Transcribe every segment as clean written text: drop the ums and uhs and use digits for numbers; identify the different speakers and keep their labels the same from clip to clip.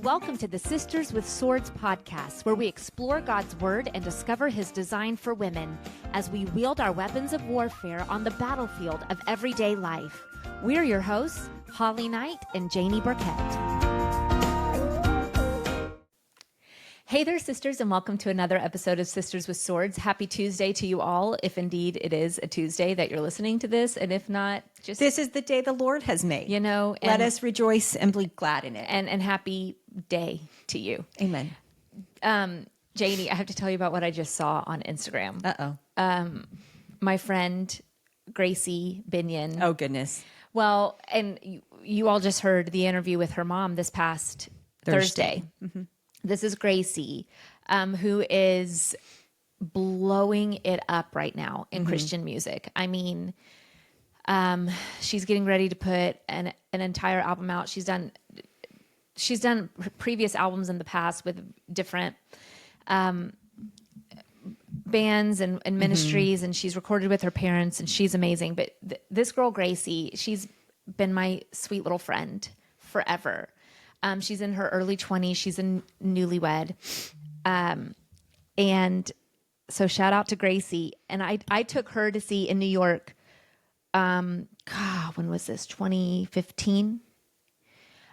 Speaker 1: Welcome to the Sisters with Swords podcast, where we explore God's word and discover his design for women as we wield our weapons of warfare on the battlefield of everyday life. We're your hosts, Holly Knight and Janie Burkett. Hey there, sisters, and welcome to another episode of Sisters with Swords. Happy Tuesday to you all, if indeed it is a Tuesday that you're listening to this, and if not, just...
Speaker 2: This is the day the Lord has made.
Speaker 1: You know,
Speaker 2: let us rejoice and be glad in it.
Speaker 1: And happy day to you.
Speaker 2: Amen.
Speaker 1: Janie, I have to tell you about what I just saw on Instagram.
Speaker 2: Uh-oh.
Speaker 1: My friend, Gracie Binion.
Speaker 2: Oh, goodness.
Speaker 1: Well, and you all just heard the interview with her mom this past Thursday. Mm-hmm. This is Gracie, who is blowing it up right now in Christian music. I mean, she's getting ready to put an entire album out. She's done previous albums in the past with different bands and ministries, and she's recorded with her parents, and she's amazing. But this girl, Gracie, she's been my sweet little friend forever. She's in her early 20s. She's a newlywed. And so shout out to Gracie. And I took her to see in New York. When was this? 2015.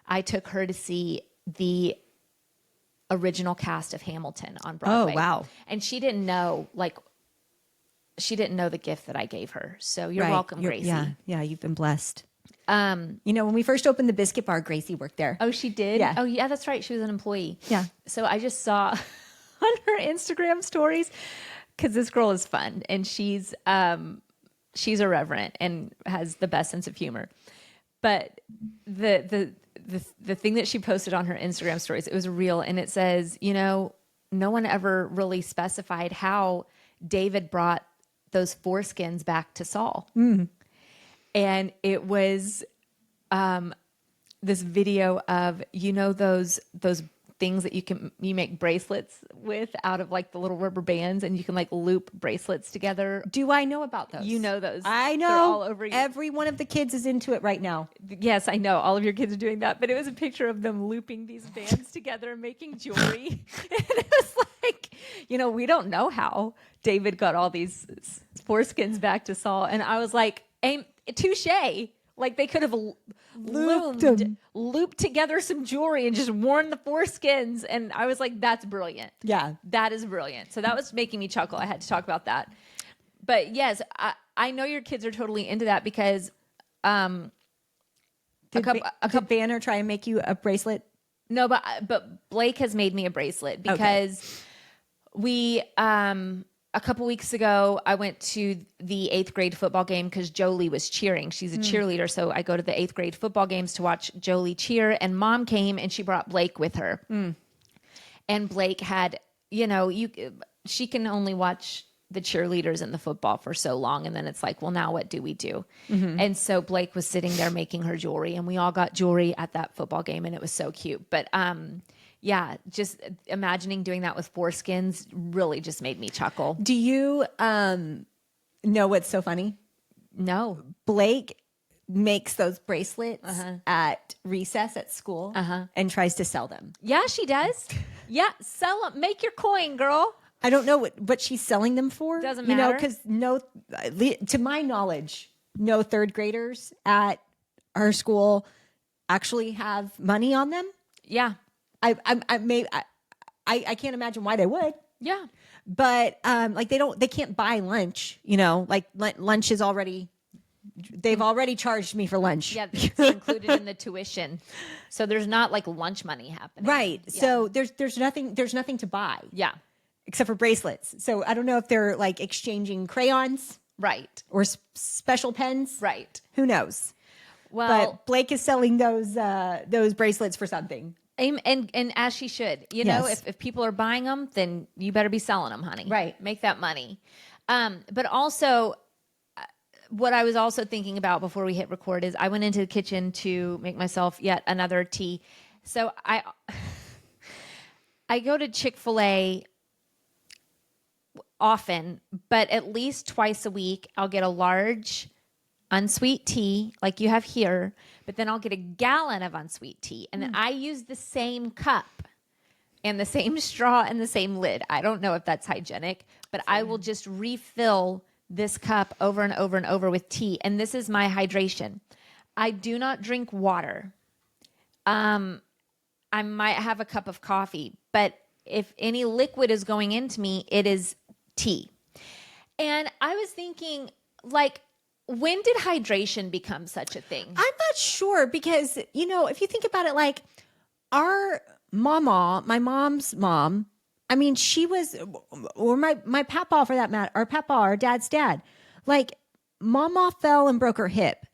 Speaker 1: I took her to see the original cast of Hamilton on Broadway.
Speaker 2: Oh, wow.
Speaker 1: And she didn't know the gift that I gave her. So you're welcome, Gracie.
Speaker 2: Yeah, you've been blessed. When we first opened the Biscuit Bar, Gracie worked there.
Speaker 1: Oh, she did?
Speaker 2: Yeah.
Speaker 1: Oh, yeah, that's right. She was an employee.
Speaker 2: Yeah.
Speaker 1: So I just saw on her Instagram stories, because this girl is fun, and she's irreverent and has the best sense of humor. But the thing that she posted on her Instagram stories, it was real, and it says, no one ever really specified how David brought those foreskins back to Saul. Mm. And it was this video of, those things that you make bracelets with out of like the little rubber bands, and you can like loop bracelets together.
Speaker 2: Do I know about those?
Speaker 1: You know those.
Speaker 2: I know.
Speaker 1: They're all over you.
Speaker 2: Every one of the kids is into it right now.
Speaker 1: Yes, I know. All of your kids are doing that. But it was a picture of them looping these bands together and making jewelry. And it was like, we don't know how David got all these foreskins back to Saul. And I was like, touche. Like they could have looped together some jewelry and just worn the foreskins. And I was like, that's brilliant.
Speaker 2: Yeah.
Speaker 1: That is brilliant. So that was making me chuckle. I had to talk about that. But yes, I know your kids are totally into that because
Speaker 2: did Banner try and make you a bracelet?
Speaker 1: No, but Blake has made me a bracelet because we a couple weeks ago, I went to the 8th grade football game because Jolie was cheering. She's a cheerleader, so I go to the 8th grade football games to watch Jolie cheer, and Mom came, and she brought Blake with her. Mm. And Blake had, she can only watch the cheerleaders and the football for so long, and then it's like, well, now what do we do? Mm-hmm. And so Blake was sitting there making her jewelry, and we all got jewelry at that football game, and it was so cute. But yeah, just imagining doing that with foreskins really just made me chuckle.
Speaker 2: Do you know what's so funny?
Speaker 1: No.
Speaker 2: Blake makes those bracelets at recess at school and tries to sell them.
Speaker 1: Yeah, she does. Yeah, sell them. Make your coin, girl.
Speaker 2: I don't know what she's selling them for.
Speaker 1: Doesn't matter.
Speaker 2: Because to my knowledge, no third graders at our school actually have money on them.
Speaker 1: Yeah.
Speaker 2: I can't imagine why they would.
Speaker 1: Yeah.
Speaker 2: But they can't buy lunch, like lunch is already, they've already charged me for lunch.
Speaker 1: Yeah, it's included in the tuition. So there's not like lunch money happening.
Speaker 2: Right. Yeah. So there's nothing to buy.
Speaker 1: Yeah.
Speaker 2: Except for bracelets. So I don't know if they're like exchanging crayons.
Speaker 1: Right.
Speaker 2: Or special pens.
Speaker 1: Right.
Speaker 2: Who knows?
Speaker 1: Well,
Speaker 2: but Blake is selling those bracelets for something.
Speaker 1: And as she should, if people are buying them, then you better be selling them, honey.
Speaker 2: Right.
Speaker 1: Make that money. But also, what I was also thinking about before we hit record is I went into the kitchen to make myself yet another tea. So I go to Chick-fil-A often, but at least twice a week, I'll get a large unsweet tea like you have here, but then I'll get a gallon of unsweet tea. And then I use the same cup and the same straw and the same lid. I don't know if that's hygienic, but I will just refill this cup over and over and over with tea. And this is my hydration. I do not drink water. I might have a cup of coffee, but if any liquid is going into me, it is tea. And I was thinking, like, when did hydration become such a thing?
Speaker 2: I'm not sure because, you know, if you think about it, like our mama, my mom's mom, I mean, she was, or my papa for that matter, our papa, our dad's dad, like mama fell and broke her hip.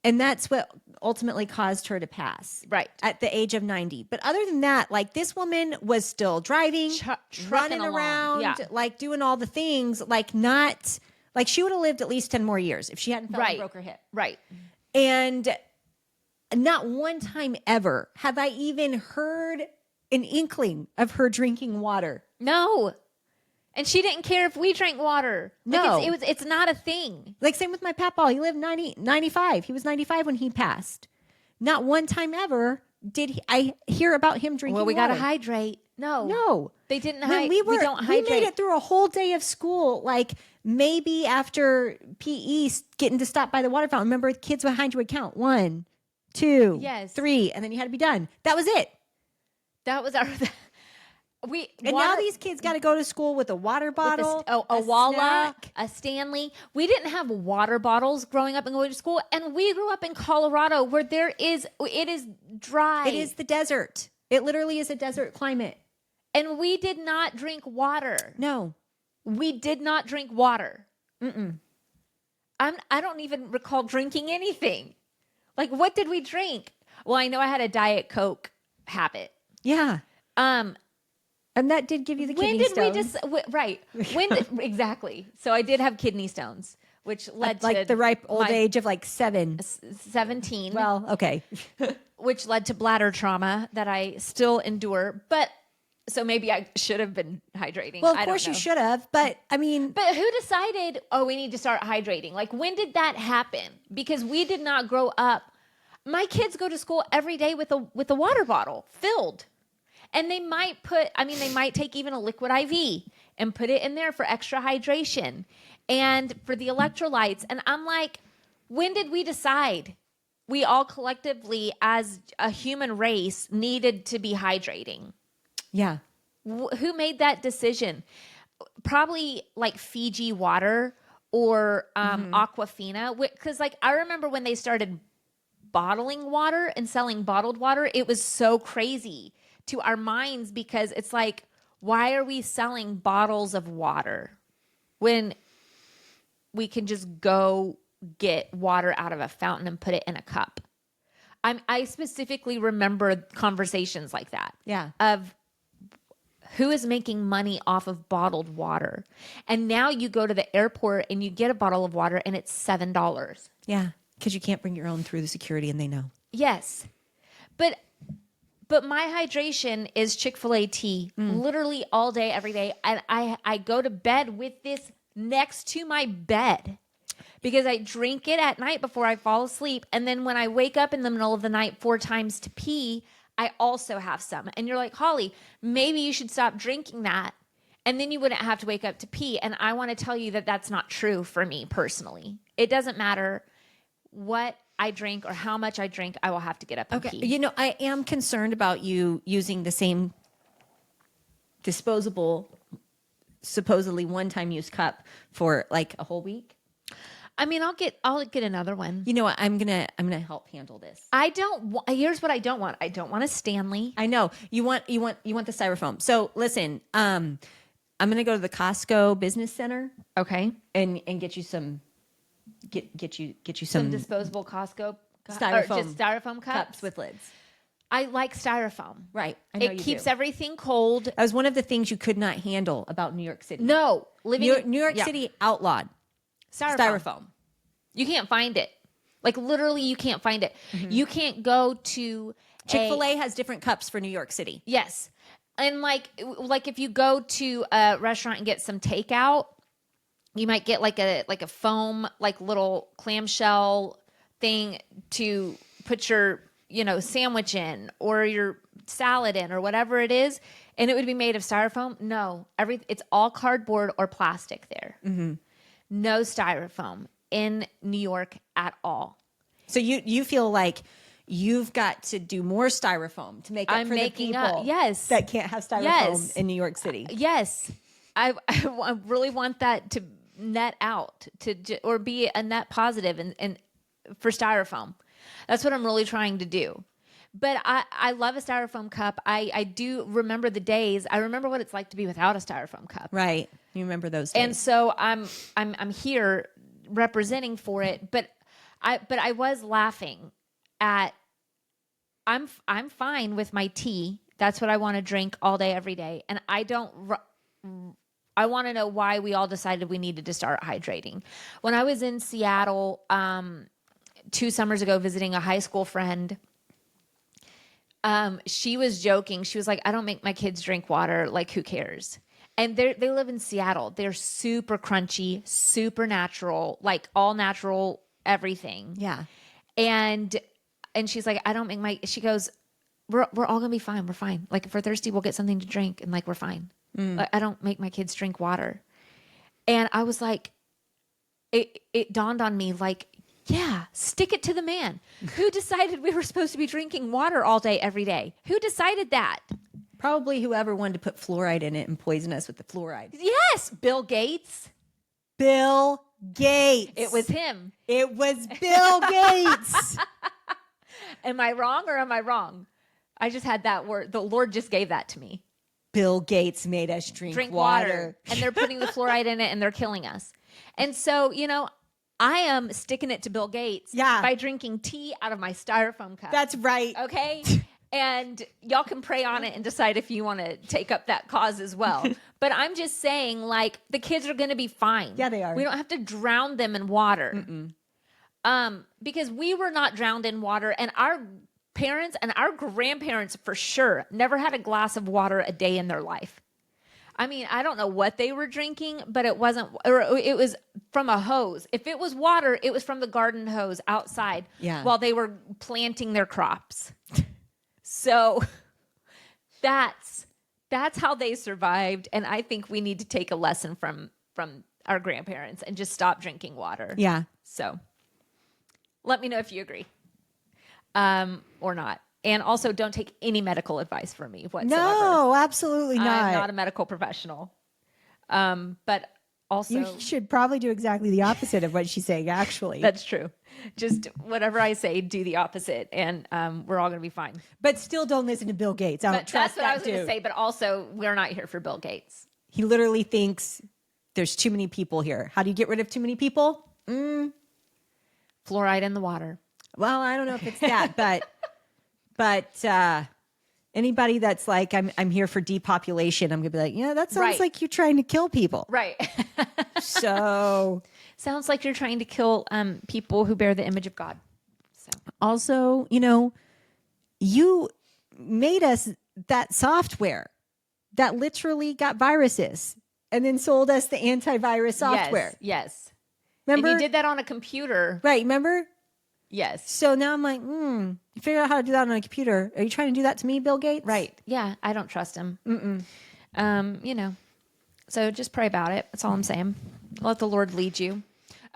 Speaker 2: And that's what ultimately caused her to pass.
Speaker 1: Right.
Speaker 2: At the age of 90. But other than that, like this woman was still driving, running around, like doing all the things, like not, like she would have lived at least 10 more years if she hadn't fell and broke her hip.
Speaker 1: Right.
Speaker 2: And not one time ever have I even heard an inkling of her drinking water.
Speaker 1: No. And she didn't care if we drank water.
Speaker 2: No.
Speaker 1: Like it's not a thing.
Speaker 2: Like same with my papa. He lived 95. He was 95 when he passed. Not one time ever did I hear about him drinking water.
Speaker 1: Well, we got to hydrate. No. They didn't hydrate. We don't hydrate.
Speaker 2: We made it through a whole day of school. Like maybe after PE getting to stop by the water fountain. Remember, kids behind you would count 1, 2, 3, and then you had to be done. That was it.
Speaker 1: That was our...
Speaker 2: Now these kids got to go to school with a water bottle,
Speaker 1: a Walla, a Stanley. We didn't have water bottles growing up and going to school, and we grew up in Colorado where it is dry.
Speaker 2: It is the desert. It literally is a desert climate,
Speaker 1: and we did not drink water.
Speaker 2: No,
Speaker 1: we did not drink water. I don't even recall drinking anything. Like, what did we drink? Well, I know I had a Diet Coke habit.
Speaker 2: Yeah. And that did give you the kidney stones.
Speaker 1: Exactly. So I did have kidney stones, which led to
Speaker 2: like the ripe old age of like
Speaker 1: 17.
Speaker 2: Well, okay.
Speaker 1: Which led to bladder trauma that I still endure. But so maybe I should have been hydrating.
Speaker 2: Well, of course you should have. But I mean,
Speaker 1: but who decided, oh, we need to start hydrating? Like, when did that happen? Because we did not grow up. My kids go to school every day with a water bottle filled. And they might take even a liquid IV and put it in there for extra hydration and for the electrolytes. And I'm like, when did we decide we all collectively as a human race needed to be hydrating?
Speaker 2: Yeah.
Speaker 1: Who made that decision? Probably like Fiji water or Aquafina. Because like I remember when they started bottling water and selling bottled water, it was so crazy to our minds because it's like, why are we selling bottles of water when we can just go get water out of a fountain and put it in a cup? I specifically remember conversations like that.
Speaker 2: Yeah.
Speaker 1: Of who is making money off of bottled water. And now you go to the airport and you get a bottle of water and it's $7.
Speaker 2: Yeah. Because you can't bring your own through the security and they know.
Speaker 1: Yes. But my hydration is Chick-fil-A tea literally all day, every day. And I go to bed with this next to my bed because I drink it at night before I fall asleep. And then when I wake up in the middle of the night 4 times to pee, I also have some. And you're like, Holly, maybe you should stop drinking that. And then you wouldn't have to wake up to pee. And I want to tell you that that's not true for me personally. It doesn't matter what I drink or how much I drink, I will have to get up and pee.
Speaker 2: You know, I am concerned about you using the same disposable, supposedly one-time use cup for like a whole week.
Speaker 1: I mean, I'll get another one.
Speaker 2: You know what? I'm gonna help handle this.
Speaker 1: Here's what I don't want. I don't want a Stanley.
Speaker 2: I know you want the styrofoam. So listen, I'm gonna go to the Costco Business Center.
Speaker 1: Okay,
Speaker 2: and get you some. Get you
Speaker 1: some disposable Costco
Speaker 2: styrofoam,
Speaker 1: or just styrofoam cups
Speaker 2: with lids.
Speaker 1: I like styrofoam.
Speaker 2: Right. I know
Speaker 1: it keeps everything cold.
Speaker 2: That was one of the things you could not handle about New York City.
Speaker 1: No,
Speaker 2: New York City outlawed styrofoam.
Speaker 1: You can't find it. Like literally, you can't find it. Mm-hmm. You can't go to
Speaker 2: Chick-fil-A has different cups for New York City.
Speaker 1: Yes, and like if you go to a restaurant and get some takeout. You might get like a foam, like little clamshell thing to put your, sandwich in or your salad in or whatever it is, and it would be made of styrofoam. No, it's all cardboard or plastic there. Mm-hmm. No styrofoam in New York at all.
Speaker 2: So you feel like you've got to do more styrofoam to make up for the people that can't have styrofoam in New York City.
Speaker 1: Yes. I really want that to net out or be a net positive and for styrofoam. That's what I'm really trying to do. But I love a styrofoam cup. I do remember the days. I remember what it's like to be without a styrofoam cup.
Speaker 2: Right. You remember those days.
Speaker 1: And so I'm here representing for it, but I was laughing at I'm fine with my tea. That's what I want to drink all day every day. And I want to know why we all decided we needed to start hydrating. When I was in Seattle 2 summers ago visiting a high school friend, she was joking. She was like, I don't make my kids drink water. Like, who cares? And they live in Seattle. They're super crunchy, super natural, like all natural everything.
Speaker 2: Yeah.
Speaker 1: And she's like, she goes, we're all gonna be fine. We're fine. Like, if we're thirsty, we'll get something to drink, and like, we're fine. Like, I don't make my kids drink water. And I was like, it dawned on me, like, yeah, stick it to the man. Who decided we were supposed to be drinking water all day, every day? Who decided that?
Speaker 2: Probably whoever wanted to put fluoride in it and poison us with the fluoride.
Speaker 1: Yes, Bill Gates.
Speaker 2: Bill Gates.
Speaker 1: It was him.
Speaker 2: It was Bill Gates.
Speaker 1: Am I wrong or am I wrong? I just had that word. The Lord just gave that to me.
Speaker 2: Bill Gates made us drink water.
Speaker 1: And they're putting the fluoride in it and they're killing us. And so, I am sticking it to Bill Gates by drinking tea out of my styrofoam cup.
Speaker 2: That's right.
Speaker 1: Okay? And y'all can pray on it and decide if you want to take up that cause as well. But I'm just saying, like, the kids are going to be fine.
Speaker 2: Yeah, they are.
Speaker 1: We don't have to drown them in water. Because we were not drowned in water, and our parents and our grandparents for sure never had a glass of water a day in their life. I mean, I don't know what they were drinking, but it wasn't, or it was from a hose. If it was water, it was from the garden hose outside while they were planting their crops. So that's how they survived. And I think we need to take a lesson from our grandparents and just stop drinking water.
Speaker 2: Yeah.
Speaker 1: So let me know if you agree or not. And also, don't take any medical advice from me whatsoever.
Speaker 2: No, absolutely not.
Speaker 1: I'm not a medical professional. But also...
Speaker 2: You should probably do exactly the opposite of what she's saying, actually.
Speaker 1: That's true. Just whatever I say, do the opposite, and we're all going to be fine.
Speaker 2: But still don't listen to Bill Gates. I don't trust that dude. That's what I was going to
Speaker 1: say, but also, we're not here for Bill Gates.
Speaker 2: He literally thinks there's too many people here. How do you get rid of too many people?
Speaker 1: Fluoride in the water.
Speaker 2: Well, I don't know if it's that, but anybody that's like, I'm here for depopulation, I'm gonna be like, yeah, that sounds like you're trying to kill people.
Speaker 1: Right.
Speaker 2: So
Speaker 1: sounds like you're trying to kill people who bear the image of God. So
Speaker 2: also, you made us that software that literally got viruses and then sold us the antivirus software.
Speaker 1: Yes.
Speaker 2: Remember?
Speaker 1: And you did that on a computer.
Speaker 2: Right. Remember?
Speaker 1: Yes.
Speaker 2: So now I'm like, you figure out how to do that on a computer. Are you trying to do that to me, Bill Gates?
Speaker 1: Right. Yeah. I don't trust him. So just pray about it. That's all I'm saying. Let the Lord lead you.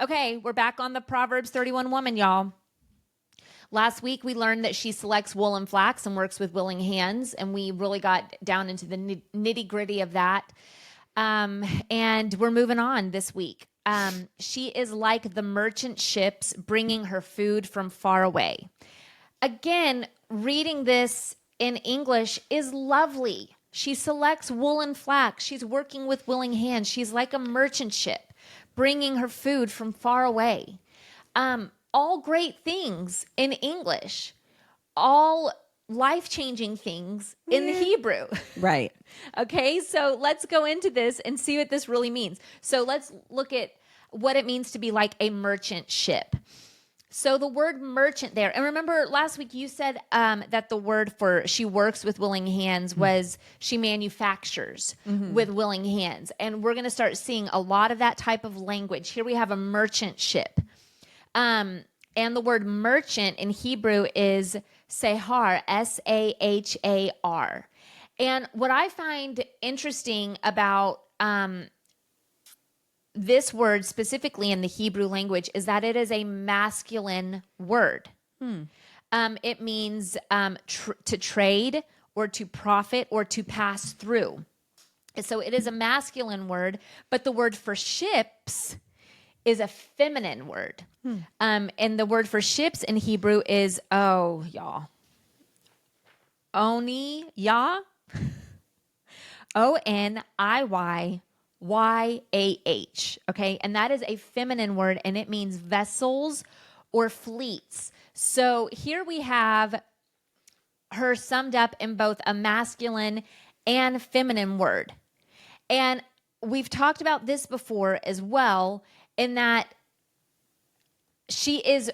Speaker 1: Okay. We're back on the Proverbs 31 woman, y'all. Last week, we learned that she selects wool and flax and works with willing hands. And we really got down into the nitty gritty of that. And we're moving on this week. She is like the merchant ships bringing her food from far away. Again, reading this in English is lovely. She selects wool and flax. She's working with willing hands. She's like a merchant ship bringing her food from far away. All great things in English, all life-changing things in the Hebrew.
Speaker 2: Right.
Speaker 1: Okay, so let's go into this and see what this really means. So let's look at what it means to be like a merchant ship. So the word merchant there, and remember last week you said that the word for she works with willing hands was she manufactures with willing hands. And we're going to start seeing a lot of that type of language. Here we have a merchant ship. And the word merchant in Hebrew is sahar, Sahar. And what I find interesting about this word specifically in the Hebrew language is that it is a masculine word. It means to trade or to profit or to pass through. So it is a masculine word, but the word for ships is a feminine word. And the word for ships in Hebrew is, Oniyah. Oniyyah. Okay. And that is a feminine word, and it means vessels or fleets. So here we have her summed up in both a masculine and feminine word. And we've talked about this before as well, in that she is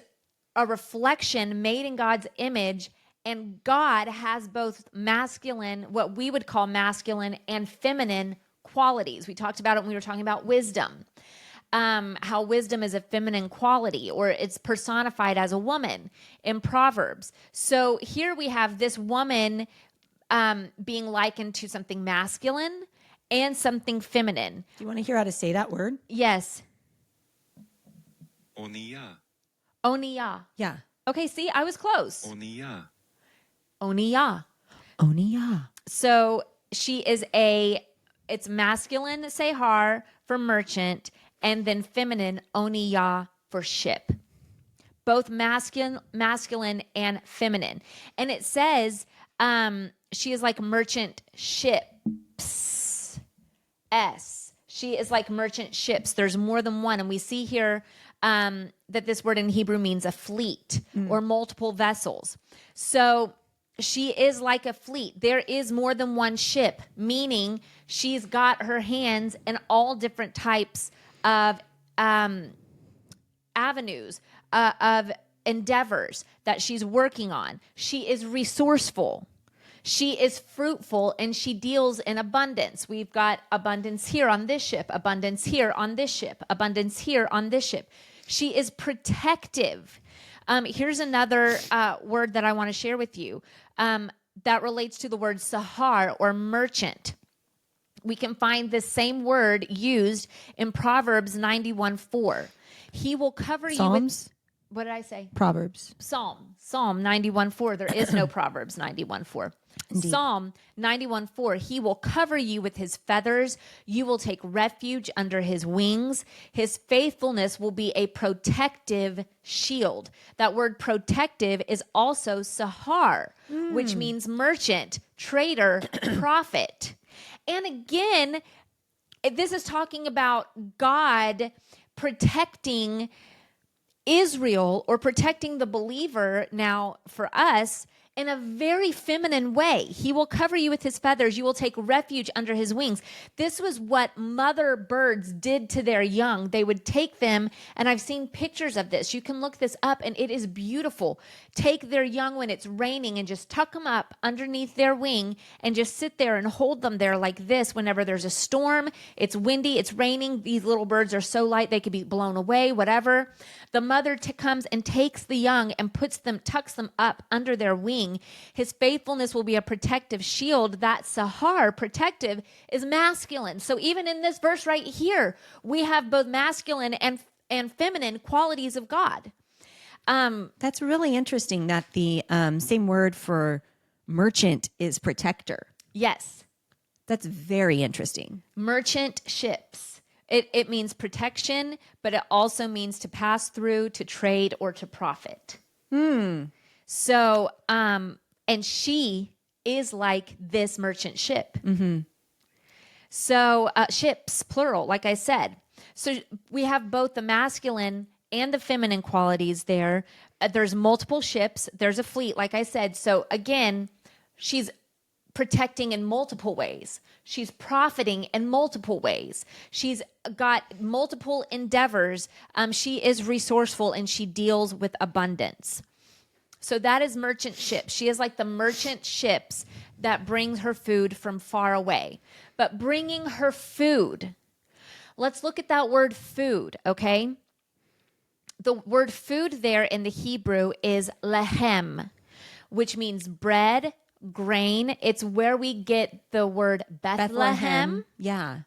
Speaker 1: a reflection made in God's image, and God has both masculine, what we would call masculine, and feminine qualities. We talked about it when we were talking about wisdom, how wisdom is a feminine quality, or it's personified as a woman in Proverbs. So here we have this woman being likened to something masculine and something feminine.
Speaker 2: Do you want to hear how to say that word?
Speaker 1: Yes.
Speaker 3: Oniyah.
Speaker 1: Oniyah.
Speaker 2: Yeah.
Speaker 1: Okay, see, I was close.
Speaker 3: Oniyah.
Speaker 1: Oniyah.
Speaker 2: Oniyah.
Speaker 1: So she is it's masculine, sahar, for merchant, and then feminine, oniyah, for ship. Both masculine and feminine. And it says she is like merchant ships. She is like merchant ships. There's more than one. And we see here that this word in Hebrew means a fleet or multiple vessels. So she is like a fleet. There is more than one ship, meaning she's got her hands in all different types of avenues, of endeavors that she's working on. She is resourceful. She is fruitful, and she deals in abundance. We've got abundance here on this ship, abundance here on this ship, abundance here on this ship. She is protective. Here's another word that I want to share with you that relates to the word sahar, or merchant. We can find this same word used in Proverbs 91:4. He will cover you with... What did I say?
Speaker 2: Proverbs.
Speaker 1: Psalm 91:4. There is no Proverbs 91:4. Psalm 91:4. He will cover you with his feathers. You will take refuge under his wings. His faithfulness will be a protective shield. That word protective is also sahar, which means merchant, trader, prophet. And again, this is talking about God protecting Israel, or protecting the believer now for us, in a very feminine way. He will cover you with his feathers. You will take refuge under his wings. This was what mother birds did to their young. They would take them, and I've seen pictures of this. You can look this up, and it is beautiful. Take their young when it's raining and just tuck them up underneath their wing and just sit there and hold them there like this whenever there's a storm, it's windy, it's raining. These little birds are so light they could be blown away, whatever. The mother comes and takes the young and tucks them up under their wing. His faithfulness will be a protective shield. That sahar, protective, is masculine. So even in this verse right here, we have both masculine and feminine qualities of God.
Speaker 2: That's really interesting that the same word for merchant is protector.
Speaker 1: Yes.
Speaker 2: That's very interesting.
Speaker 1: Merchant ships. It means protection, but it also means to pass through, to trade, or to profit. So, and she is like this merchant ship. So, ships, plural, like I said. So we have both the masculine and the feminine qualities there. There's multiple ships. There's a fleet, like I said. So again, she's protecting in multiple ways. She's profiting in multiple ways. She's got multiple endeavors. She is resourceful, and she deals with abundance. So that is merchant ships. She is like the merchant ships that brings her food from far away. But bringing her food, let's look at that word food, okay? the word food there in the Hebrew is lehem, which means bread, grain. It's where we get the word Bethlehem.
Speaker 2: Yeah.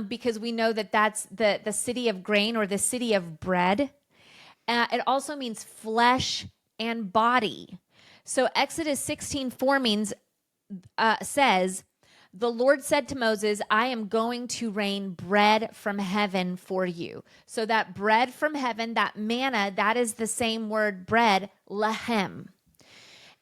Speaker 1: Because we know that that's the city of grain or the city of bread. It also means flesh and body. So Exodus 16:4 says, the Lord said to Moses, I am going to rain bread from heaven for you. So that bread from heaven, that manna, that is the same word bread, lehem.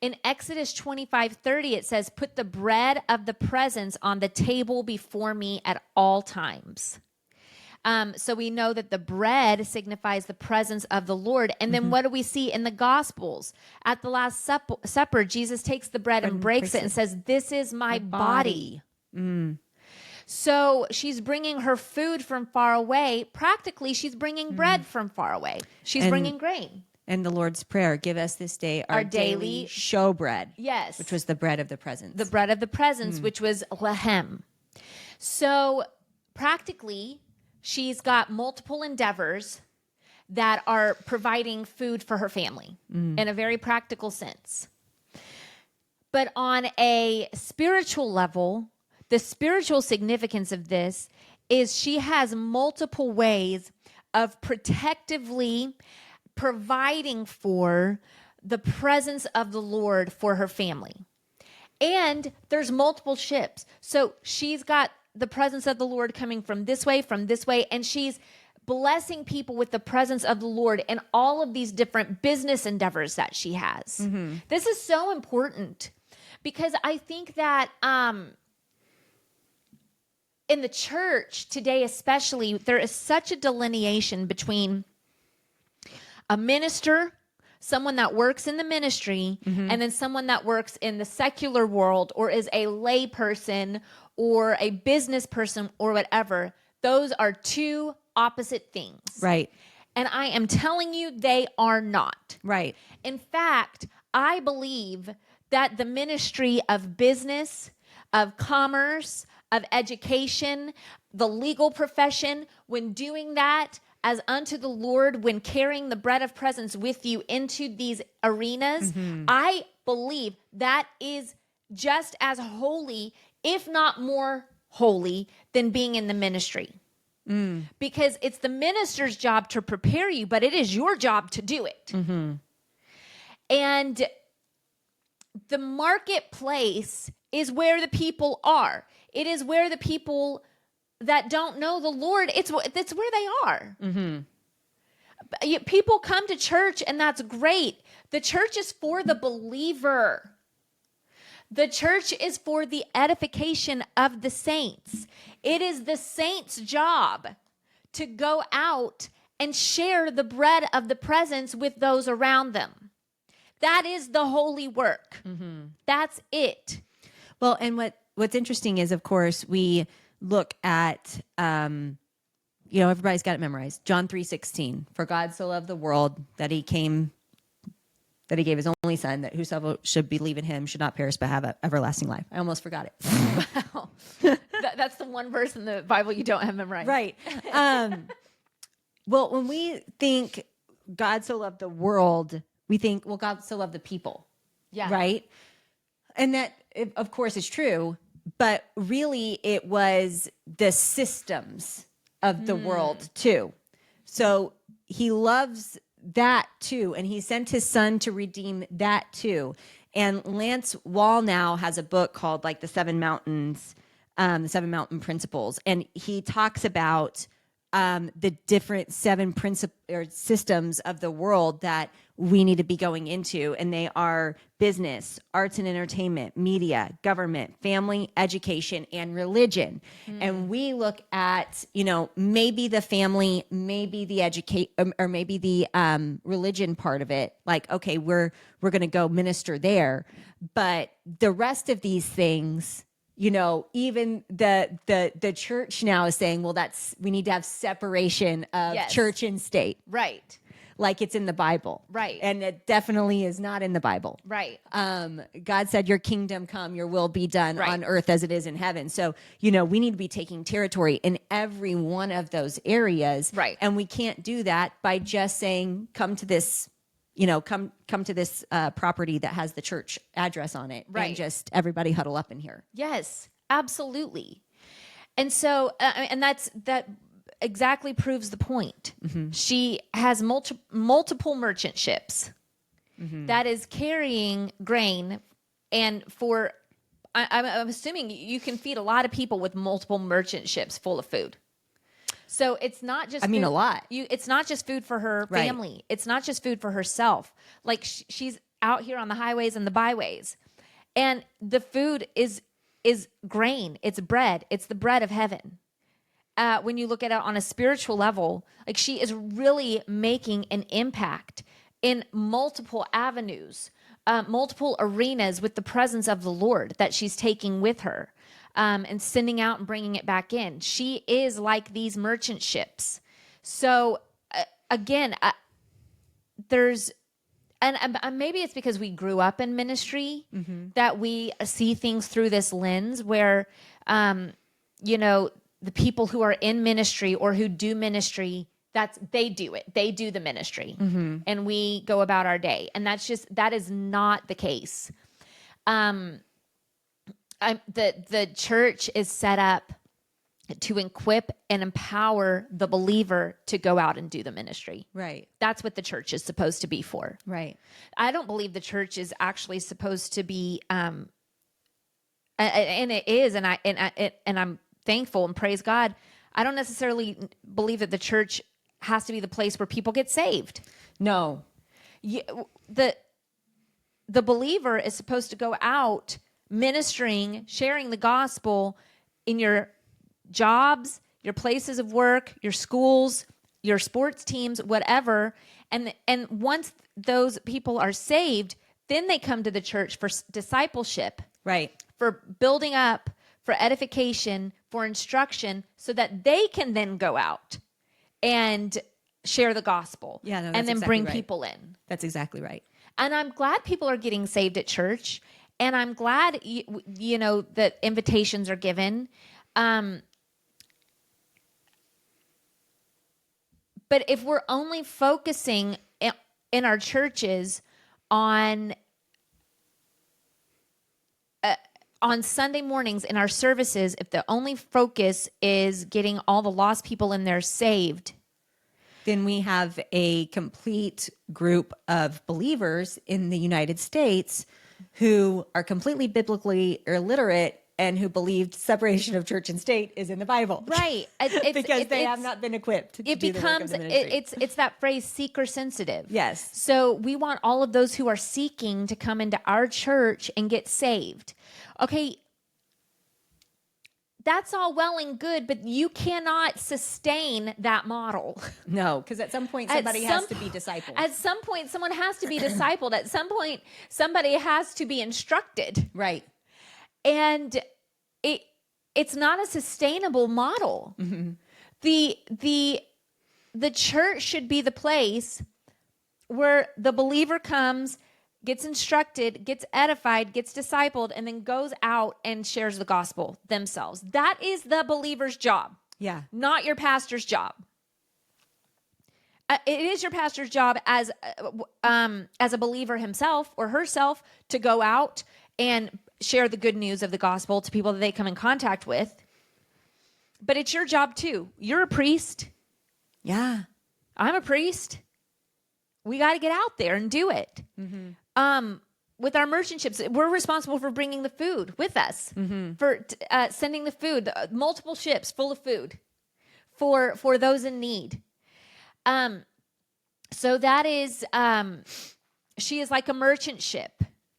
Speaker 1: In Exodus 25:30, it says, put the bread of the presence on the table before me at all times. So we know that the bread signifies the presence of the Lord. And then what do we see in the Gospels? At the Last Supper, Jesus takes the bread and breaks it and says, this is my body. So she's bringing her food from far away. Practically, she's bringing bread from far away. She's bringing grain.
Speaker 2: And the Lord's Prayer, give us this day our daily showbread.
Speaker 1: Yes.
Speaker 2: Which was the bread of the presence.
Speaker 1: The bread of the presence, which was lehem. So practically, she's got multiple endeavors that are providing food for her family in a very practical sense. But on a spiritual level, the spiritual significance of this is she has multiple ways of protectively providing for the presence of the Lord for her family. And there's multiple ships. So she's got the presence of the Lord coming from this way, and she's blessing people with the presence of the Lord in all of these different business endeavors that she has. This is so important because I think that in the church today, especially, there is such a delineation between a minister, someone that works in the ministry, and then someone that works in the secular world or is a lay person or a business person or whatever. Those are two opposite things.
Speaker 2: Right.
Speaker 1: And I am telling you, they are not.
Speaker 2: Right.
Speaker 1: In fact, I believe that the ministry of business, of commerce, of education, the legal profession, when doing that as unto the Lord, when carrying the bread of presence with you into these arenas, I believe that is just as holy, if not more holy, than being in the ministry. Because it's the minister's job to prepare you, but it is your job to do it. And the marketplace is where the people are. It is where the people that don't know the Lord, it's where they are. People come to church, and that's great. The church is for the believer. The church is for the edification of the saints. It is the saints' job to go out and share the bread of the presence with those around them. That is the holy work. That's it.
Speaker 2: Well, and what's interesting is, of course, we look at, everybody's got it memorized. John 3:16. For God so loved the world that he gave his only son, that whosoever should believe in him should not perish but have everlasting life. I almost forgot it.
Speaker 1: Wow. That's the one verse in the Bible you don't have memorized.
Speaker 2: Right. Well, when we think God so loved the world, we think, well, God so loved the people.
Speaker 1: Yeah.
Speaker 2: Right? And that, of course, is true. But really, it was the systems of the world, too. So he loves that, too. And he sent his son to redeem that, too. And Lance Wallnau has a book called, the Seven Mountains, the Seven Mountain Principles. And he talks about the different seven systems of the world that we need to be going into. And they are business, arts and entertainment, media, government, family, education, and religion. And we look at, maybe the family, maybe the or maybe the religion part of it. Okay, we're going to go minister there. But the rest of these things, even the church now is saying, well, we need to have separation of church and state.
Speaker 1: Right.
Speaker 2: like it's in the Bible.
Speaker 1: Right.
Speaker 2: And it definitely is not in the Bible.
Speaker 1: Right.
Speaker 2: God said, your kingdom come, your will be done
Speaker 1: Right.
Speaker 2: on earth as it is in heaven. So, we need to be taking territory in every one of those areas.
Speaker 1: Right.
Speaker 2: And we can't do that by just saying, come to this, come to this property that has the church address on it.
Speaker 1: Right.
Speaker 2: And just everybody huddle up in here.
Speaker 1: Yes, absolutely. And so, and that exactly proves the point. She has multiple merchant ships that is carrying grain, and I'm assuming you can feed a lot of people with multiple merchant ships full of food. So it's not just
Speaker 2: a lot.
Speaker 1: It's not just food for her family. Right. It's not just food for herself. Like she's out here on the highways and the byways, and the food is grain. It's bread. It's the bread of heaven. When you look at it on a spiritual level, like she is really making an impact in multiple avenues, multiple arenas with the presence of the Lord that she's taking with her, and sending out and bringing it back in. She is like these merchant ships. So again, there's, and maybe it's because we grew up in ministry that we see things through this lens where, the people who are in ministry or who do ministry, they do it. They do the ministry, and we go about our day. And that is not the case. The church is set up to equip and empower the believer to go out and do the ministry.
Speaker 2: Right.
Speaker 1: That's what the church is supposed to be for.
Speaker 2: Right.
Speaker 1: I don't believe the church is actually supposed to be, and it is, and I'm thankful and praise God. I don't necessarily believe that the church has to be the place where people get saved.
Speaker 2: No.
Speaker 1: The believer is supposed to go out ministering, sharing the gospel in your jobs, your places of work, your schools, your sports teams, whatever. And once those people are saved, then they come to the church for discipleship.
Speaker 2: Right.
Speaker 1: For building up, for edification, for instruction, so that they can then go out and share the gospel.
Speaker 2: Yeah, no, that's
Speaker 1: and then
Speaker 2: exactly
Speaker 1: bring
Speaker 2: right.
Speaker 1: people in.
Speaker 2: That's exactly right.
Speaker 1: And I'm glad people are getting saved at church. And I'm glad, that invitations are given. But if we're only focusing in our churches on Sunday mornings in our services, if the only focus is getting all the lost people in there saved,
Speaker 2: then we have a complete group of believers in the United States who are completely biblically illiterate and who believed separation of church and state is in the Bible.
Speaker 1: Right.
Speaker 2: Because they have not been equipped to do the work of the ministry.
Speaker 1: It's that phrase, seeker sensitive.
Speaker 2: Yes.
Speaker 1: So we want all of those who are seeking to come into our church and get saved. Okay, that's all well and good, but you cannot sustain that model.
Speaker 2: No, because at some point somebody has to be discipled.
Speaker 1: At some point, someone has to be discipled. At some point, somebody has to be instructed.
Speaker 2: Right.
Speaker 1: And it's not a sustainable model. Mm-hmm. The church should be the place where the believer comes, gets instructed, gets edified, gets discipled, and then goes out and shares the gospel themselves. That is the believer's job.
Speaker 2: Yeah.
Speaker 1: Not your pastor's job. It is your pastor's job as a believer himself or herself to go out and share the good news of the gospel to people that they come in contact with. But it's your job too. You're a priest.
Speaker 2: Yeah.
Speaker 1: I'm a priest. We got to get out there and do it. Mm-hmm. With our merchant ships, we're responsible for bringing the food with us, for sending the food, multiple ships full of food for those in need. So that is, she is like a merchant ship.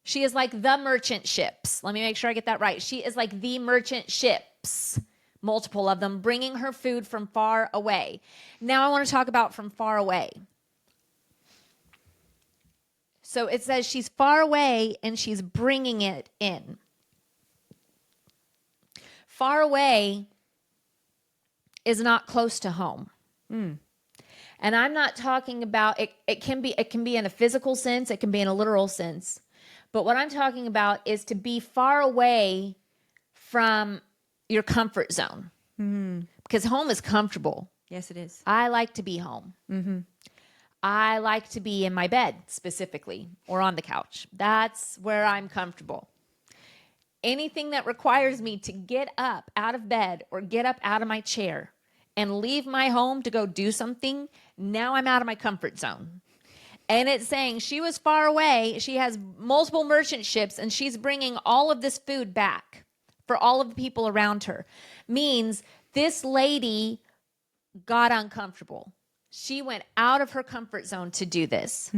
Speaker 1: She is like the merchant ships. Let me make sure I get that right. She is like the merchant ships, multiple of them, bringing her food from far away. Now I want to talk about from far away. So it says she's far away and she's bringing it in. Far away is not close to home. And I'm not talking about it. It can be in a physical sense. It can be in a literal sense. But what I'm talking about is to be far away from your comfort zone, because home is comfortable.
Speaker 2: Yes, it is.
Speaker 1: I like to be home. I like to be in my bed specifically, or on the couch. That's where I'm comfortable. Anything that requires me to get up out of bed or get up out of my chair and leave my home to go do something, now I'm out of my comfort zone. And it's saying she was far away. She has multiple merchant ships, and she's bringing all of this food back for all of the people around her. Means this lady got uncomfortable. She went out of her comfort zone to do this.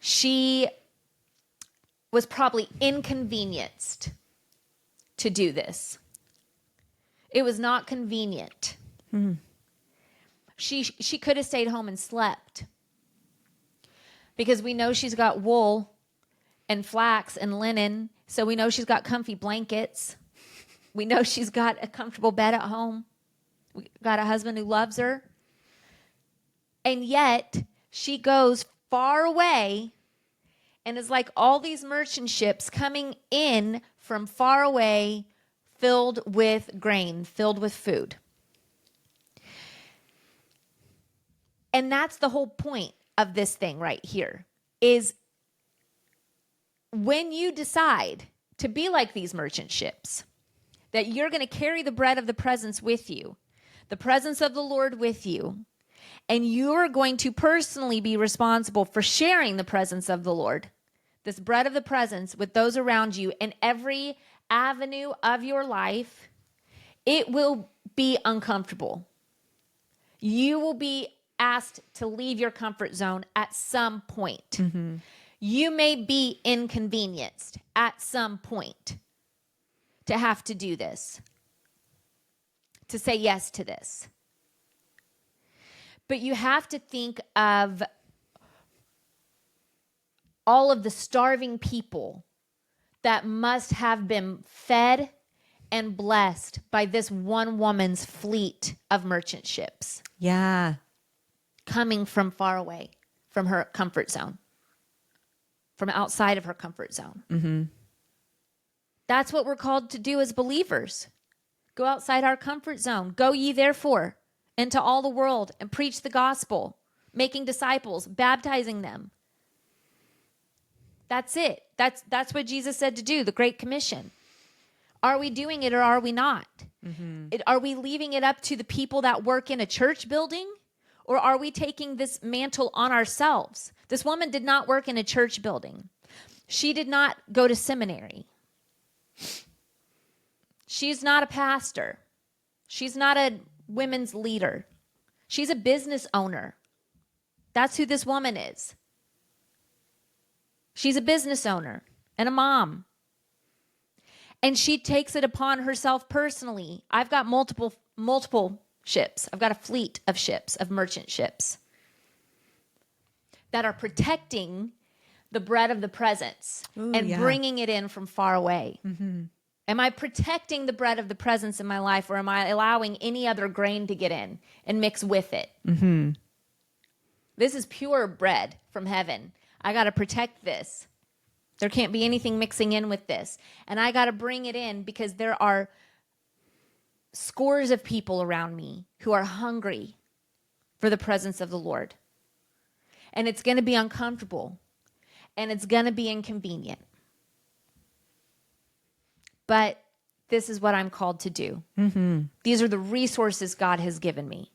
Speaker 1: She was probably inconvenienced to do this. It was not convenient. She could have stayed home and slept, because we know she's got wool and flax and linen, so we know she's got comfy blankets. We know she's got a comfortable bed at home. We got a husband who loves her. And yet she goes far away and is like all these merchant ships coming in from far away, filled with grain, filled with food. And that's the whole point of this thing right here, is when you decide to be like these merchant ships, that you're going to carry the bread of the presence with you, the presence of the Lord with you, and you're going to personally be responsible for sharing the presence of the Lord, this bread of the presence, with those around you in every avenue of your life. It will be uncomfortable. You will be asked to leave your comfort zone at some point. You may be inconvenienced at some point to have to do this, to say yes to this. But you have to think of all of the starving people that must have been fed and blessed by this one woman's fleet of merchant ships.
Speaker 2: Yeah.
Speaker 1: Coming from far away, from her comfort zone, from outside of her comfort zone. That's what we're called to do as believers. Go outside our comfort zone. Go ye therefore into all the world and preach the gospel, making disciples, baptizing them. That's it. That's what Jesus said to do, the Great Commission. Are we doing it or are we not? Are we leaving it up to the people that work in a church building? Or are we taking this mantle on ourselves? This woman did not work in a church building. She did not go to seminary. She's not a pastor. She's not a women's leader. She's a business owner. That's who this woman is. She's a business owner and a mom. And she takes it upon herself personally. I've got multiple ships. I've got a fleet of ships, of merchant ships, that are protecting the bread of the presence and bringing it in from far away. Am I protecting the bread of the presence in my life, or am I allowing any other grain to get in and mix with it? This is pure bread from heaven. I got to protect this. There can't be anything mixing in with this. And I got to bring it in, because there are scores of people around me who are hungry for the presence of the Lord. And it's going to be uncomfortable, and it's going to be inconvenient. But this is what I'm called to do. These are the resources God has given me.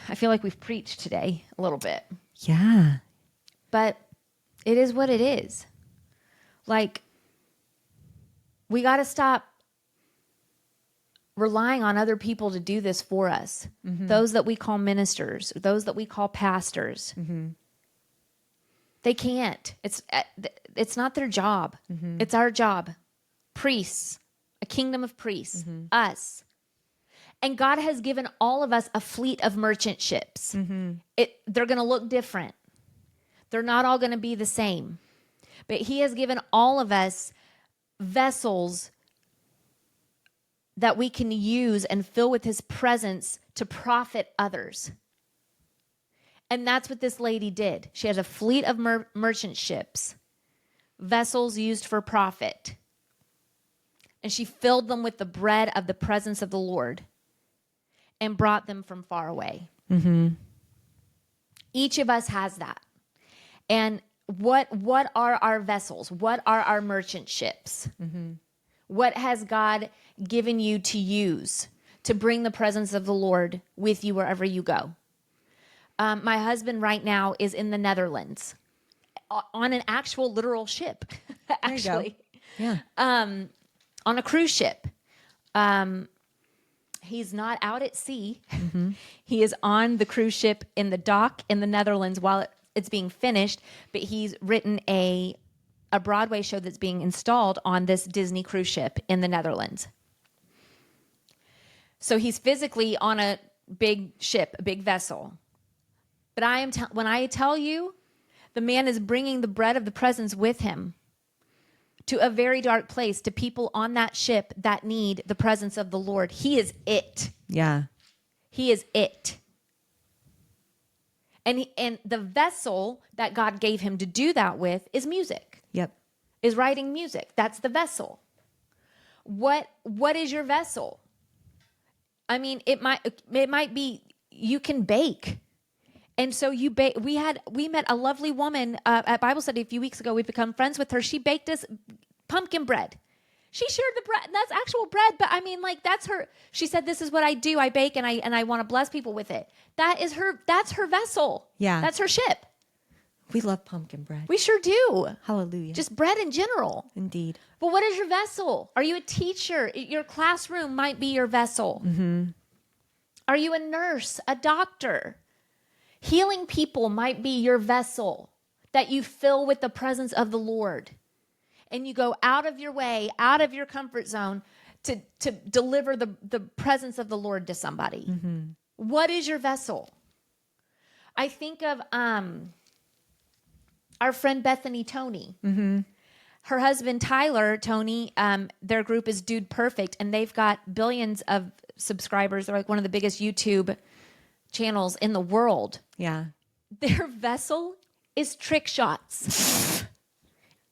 Speaker 1: I feel like we've preached today a little bit.
Speaker 2: Yeah.
Speaker 1: But it is what it is. Like, we got to stop relying on other people to do this for us. Those that we call ministers, those that we call pastors. They can't. It's not their job. It's our job. Priests, a kingdom of priests, us. And God has given all of us a fleet of merchant ships. They're going to look different. They're not all going to be the same. But He has given all of us vessels that we can use and fill with his presence to profit others. And that's what this lady did. She had a fleet of merchant ships, vessels used for profit. And she filled them with the bread of the presence of the Lord and brought them from far away. Mm-hmm. Each of us has that. And what are our vessels? What are our merchant ships? Mm-hmm. What has God given you to use to bring the presence of the Lord with you wherever you go? My husband right now is in the Netherlands on an actual literal ship, actually.
Speaker 2: Yeah.
Speaker 1: On a cruise ship. He's not out at sea. Mm-hmm. He is on the cruise ship in the dock in the Netherlands while it's being finished, but he's written a Broadway show that's being installed on this Disney cruise ship in the Netherlands. So he's physically on a big ship, a big vessel. But when I tell you, the man is bringing the bread of the presence with him to a very dark place, to people on that ship that need the presence of the Lord. He is it.
Speaker 2: Yeah.
Speaker 1: He is it. And the vessel that God gave him to do that with is music.
Speaker 2: Yep.
Speaker 1: Is writing music. That's the vessel. What is your vessel? I mean, it might be you can bake. And so we met a lovely woman at Bible study a few weeks ago. We've become friends with her. She baked us pumpkin bread. She shared the bread. That's actual bread, but I mean, like, that's her. She said, "This is what I do. I bake and I want to bless people with it." That's her vessel.
Speaker 2: Yeah.
Speaker 1: That's her ship.
Speaker 2: We love pumpkin bread.
Speaker 1: We sure do.
Speaker 2: Hallelujah.
Speaker 1: Just bread in general.
Speaker 2: Indeed.
Speaker 1: But what is your vessel? Are you a teacher? Your classroom might be your vessel. Mm-hmm. Are you a nurse, a doctor? Healing people might be your vessel that you fill with the presence of the Lord. And you go out of your way, out of your comfort zone to deliver the presence of the Lord to somebody. Mm-hmm. What is your vessel? I think of our friend Bethany Tony. Mm-hmm. Her husband, Tyler Tony, their group is Dude Perfect, and they've got billions of subscribers. They're like one of the biggest YouTube channels in the world.
Speaker 2: Yeah.
Speaker 1: Their vessel is trick shots,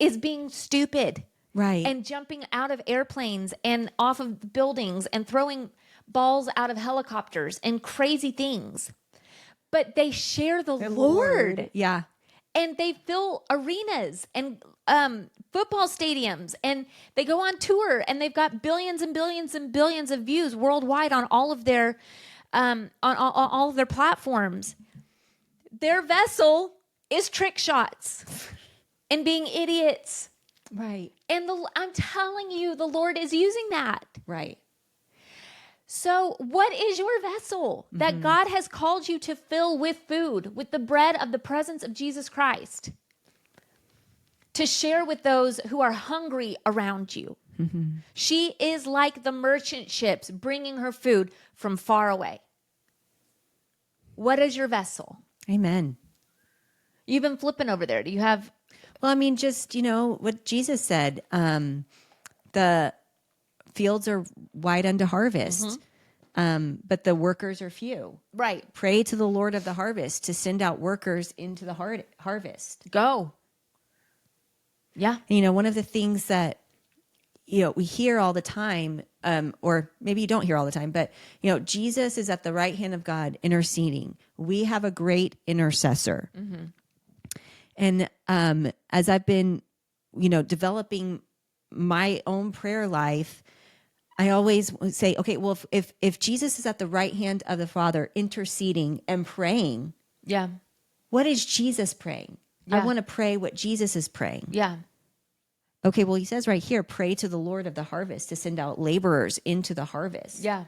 Speaker 1: is being stupid.
Speaker 2: Right.
Speaker 1: And jumping out of airplanes and off of buildings and throwing balls out of helicopters and crazy things. But they share the Lord.
Speaker 2: Yeah.
Speaker 1: And they fill arenas and football stadiums, and they go on tour, and they've got billions and billions and billions of views worldwide on all of their on all of their platforms. Their vessel is trick shots and being idiots.
Speaker 2: Right.
Speaker 1: And I'm telling you, the Lord is using that.
Speaker 2: Right.
Speaker 1: So what is your vessel that God has called you to fill with food, with the bread of the presence of Jesus Christ, to share with those who are hungry around you? Mm-hmm. She is like the merchant ships bringing her food from far away. What is your vessel?
Speaker 2: Amen.
Speaker 1: You've been flipping over there. Do you have...
Speaker 2: Well, I mean, just, what Jesus said, the fields are wide unto harvest, but the workers are few.
Speaker 1: Right.
Speaker 2: Pray to the Lord of the harvest to send out workers into the harvest.
Speaker 1: Go. Yeah.
Speaker 2: One of the things that, we hear all the time, or maybe you don't hear all the time, but, Jesus is at the right hand of God interceding. We have a great intercessor. Mm-hmm. And as I've been, developing my own prayer life, I always say, okay, well, if Jesus is at the right hand of the Father interceding and praying,
Speaker 1: yeah,
Speaker 2: what is Jesus praying?
Speaker 1: Yeah.
Speaker 2: I want to pray what Jesus is praying.
Speaker 1: Yeah.
Speaker 2: Okay, well, he says right here, pray to the Lord of the harvest to send out laborers into the harvest.
Speaker 1: Yeah.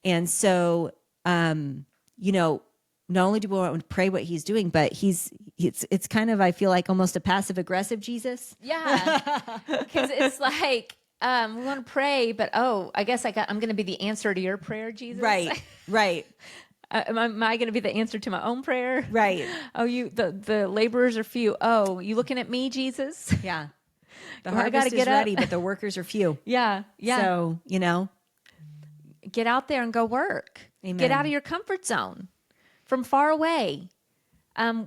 Speaker 2: And so, not only do we want to pray what he's doing, but it's kind of, I feel like, almost a passive aggressive Jesus.
Speaker 1: Yeah. Because it's like, we want to pray, but I guess I'm going to be the answer to your prayer, Jesus.
Speaker 2: Right. Right.
Speaker 1: Am I going to be the answer to my own prayer?
Speaker 2: Right.
Speaker 1: Oh, the laborers are few. Oh, you looking at me, Jesus?
Speaker 2: Yeah. The
Speaker 1: Well,
Speaker 2: harvest is ready, but the workers are few.
Speaker 1: Yeah. Yeah.
Speaker 2: So,
Speaker 1: get out there and go work.
Speaker 2: Amen.
Speaker 1: Get out of your comfort zone from far away.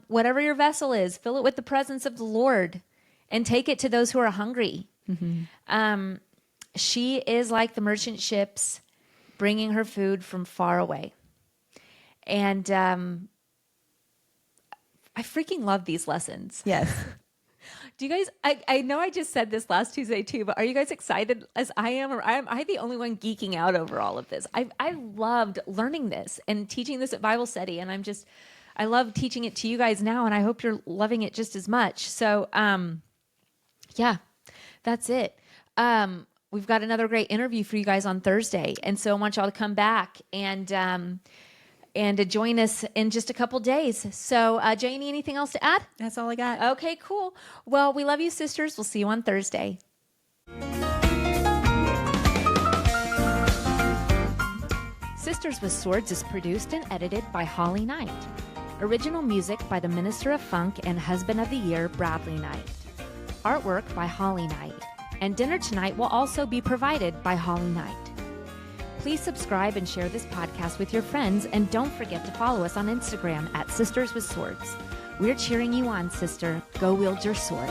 Speaker 1: Whatever your vessel is, fill it with the presence of the Lord and take it to those who are hungry. She is like the merchant ships bringing her food from far away. And I freaking love these lessons.
Speaker 2: Yes.
Speaker 1: Do you guys, I know I just said this last Tuesday too, but are you guys excited as I am, or am I the only one geeking out over all of this? I loved learning this and teaching this at Bible study, and I love teaching it to you guys now, and I hope you're loving it just as much. So, yeah, that's it. We've got another great interview for you guys on Thursday, and so I want y'all to come back and to join us in just a couple days. So, Janie, anything else to add?
Speaker 2: That's all I got.
Speaker 1: Okay, cool. Well, we love you, sisters. We'll see you on Thursday. Sisters with Swords is produced and edited by Holly Knight. Original music by the Minister of Funk and Husband of the Year, Bradley Knight. Artwork by Holly Knight. And dinner tonight will also be provided by Holly Knight. Please subscribe and share this podcast with your friends, and don't forget to follow us on Instagram at Sisters with Swords. We're cheering you on, sister. Go wield your sword.